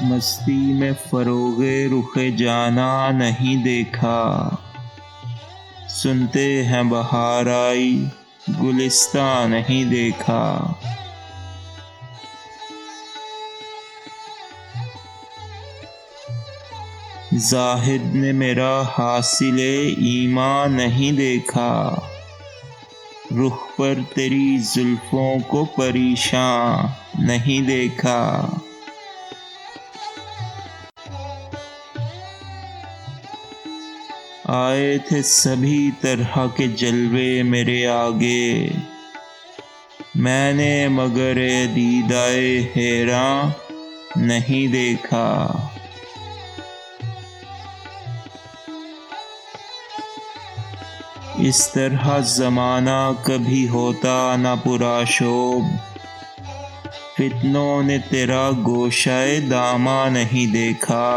مستی میں فروغ رخ جانا نہیں دیکھا، سنتے ہیں بہار آئی گلستان نہیں دیکھا۔ زاہد نے میرا حاصل ایمان نہیں دیکھا، رخ پر تیری زلفوں کو پریشان نہیں دیکھا۔ آئے تھے سبھی طرح کے جلوے میرے آگے، میں نے مگر دیدائے حیراں نہیں دیکھا۔ اس طرح زمانہ کبھی ہوتا نہ پرآشوب، فتنوں نے تیرا گوشہ داماں نہیں دیکھا۔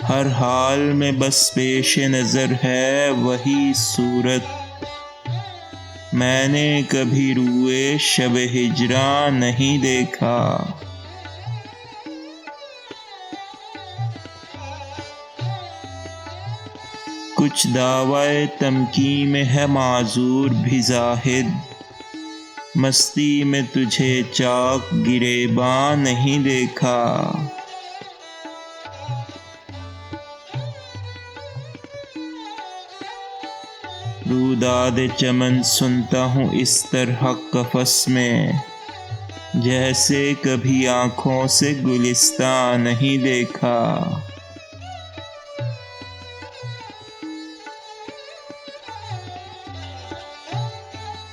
ہر حال میں بس پیش نظر ہے وہی صورت، میں نے کبھی روئے شب ہجراں نہیں دیکھا۔ کچھ دعویٰ تمکین میں ہے معذور بھی زاہد، مستی میں تجھے چاک گریباں نہیں دیکھا۔ روداد چمن سنتا ہوں اس طرح قفس میں، جیسے کبھی آنکھوں سے گلستان نہیں دیکھا۔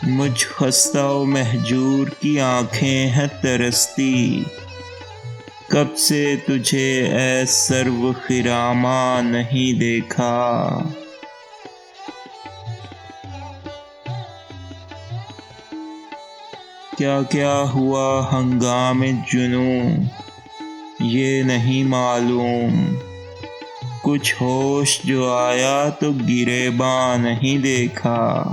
مجھ خستہ و مہجور کی آنکھیں ہیں ترستی، کب سے تجھے اے سرو خراماں نہیں دیکھا۔ کیا کیا ہوا ہنگام جنوں یہ نہیں معلوم، کچھ ہوش جو آیا تو گریباں نہیں دیکھا۔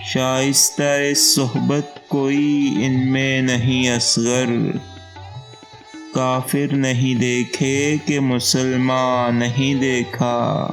شائستہ صحبت کوئی ان میں نہیں اصغر، کافر نہیں دیکھے کہ مسلمان نہیں دیکھا۔